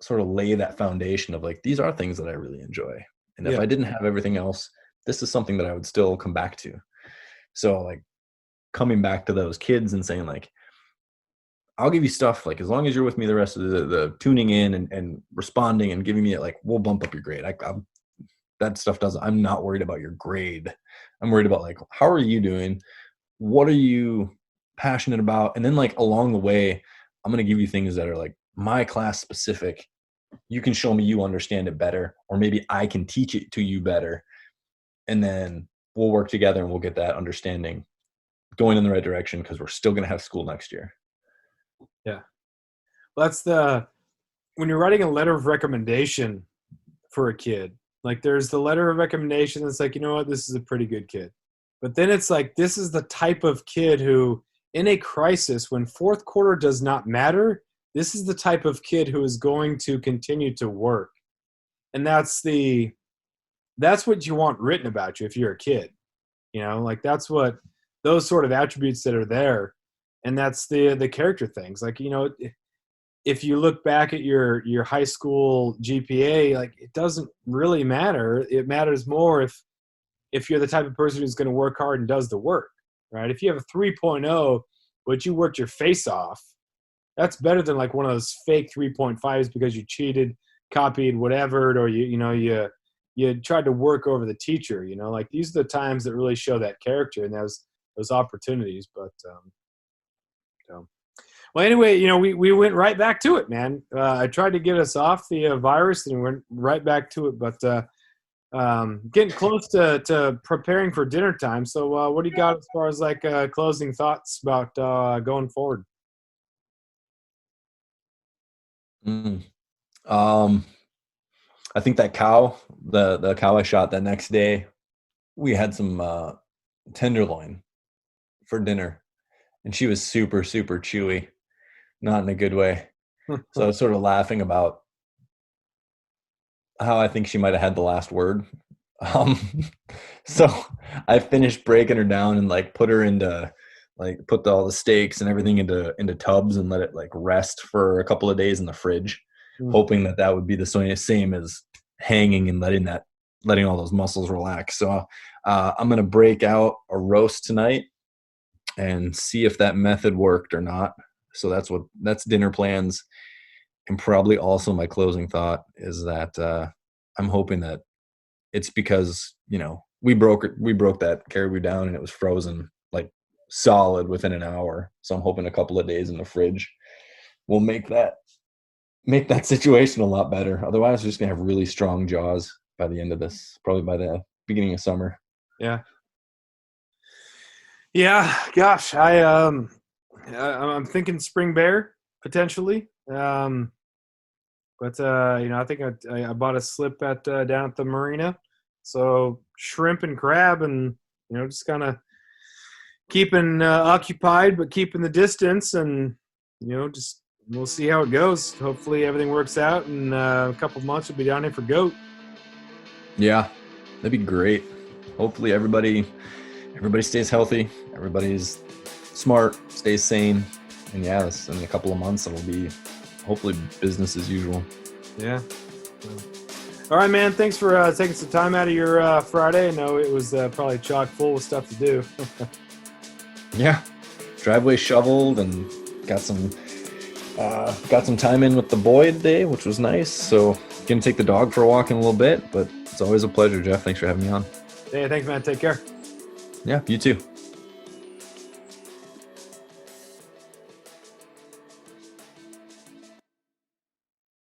Speaker 4: sort of lay that foundation of like, these are things that I really enjoy. And if I didn't have everything else, this is something that I would still come back to. So like, coming back to those kids and saying like, I'll give you stuff, like, as long as you're with me the rest of the tuning in and responding and giving me it, like, we'll bump up your grade. That stuff I'm not worried about your grade. I'm worried about like, how are you doing? What are you passionate about? And then like along the way, I'm going to give you things that are like my class specific. You can show me you understand it better, or maybe I can teach it to you better. And then we'll work together and we'll get that understanding going in the right direction, because we're still going to have school next year.
Speaker 3: Yeah. Well, that's when you're writing a letter of recommendation for a kid, like there's the letter of recommendation that's like, you know what, this is a pretty good kid. But then it's like, this is the type of kid who, in a crisis, when fourth quarter does not matter, this is the type of kid who is going to continue to work. And that's what you want written about you if you're a kid. Like that's what those sort of attributes that are there. And that's the character things. Like, if you look back at your high school GPA, like it doesn't really matter. It matters more if you're the type of person who's going to work hard and does the work, right? If you have a 3.0, but you worked your face off, that's better than like one of those fake 3.5s because you cheated, copied, whatever, or you tried to work over the teacher. Like these are the times that really show that character and those opportunities. But well, anyway, we went right back to it, man. I tried to get us off the virus, and we went right back to it. But getting close to preparing for dinner time. So what do you got as far as like closing thoughts about going forward?
Speaker 4: I think that cow, the cow I shot that next day, we had some tenderloin for dinner, and she was super, super chewy, not in a good way. So I was sort of laughing about how I think she might have had the last word Um, so I finished breaking her down and like put her into like put all the steaks and everything into tubs and let it like rest for a couple of days in the fridge,
Speaker 3: Mm.
Speaker 4: hoping that would be the same as hanging and letting all those muscles relax. So I'm gonna break out a roast tonight and see if that method worked or not. So that's dinner plans, and probably also my closing thought is that I'm hoping that it's because we broke that caribou down and it was frozen like solid within an hour. So I'm hoping a couple of days in the fridge will make that situation a lot better. Otherwise, we're just gonna have really strong jaws by the end of this, probably by the beginning of summer.
Speaker 3: Yeah. Yeah. Gosh, I'm thinking spring bear potentially. But I think I bought a slip at down at the marina, so shrimp and crab, and just kind of keeping occupied, but keeping the distance, and just we'll see how it goes. Hopefully everything works out, and a couple months we'll be down here for goat.
Speaker 4: Yeah, that'd be great. Hopefully everybody stays healthy. Everybody's smart, stays sane, and this in a couple of months it'll be hopefully business as usual.
Speaker 3: Yeah. All right, man. Thanks for taking some time out of your Friday. I know it was probably chock full of stuff to do.
Speaker 4: Yeah, driveway shoveled and got some time in with the boy today, which was nice. So gonna take the dog for a walk in a little bit, but it's always a pleasure, Jeff. Thanks for having me on.
Speaker 3: Hey, thanks, man. Take care.
Speaker 4: Yeah, you too.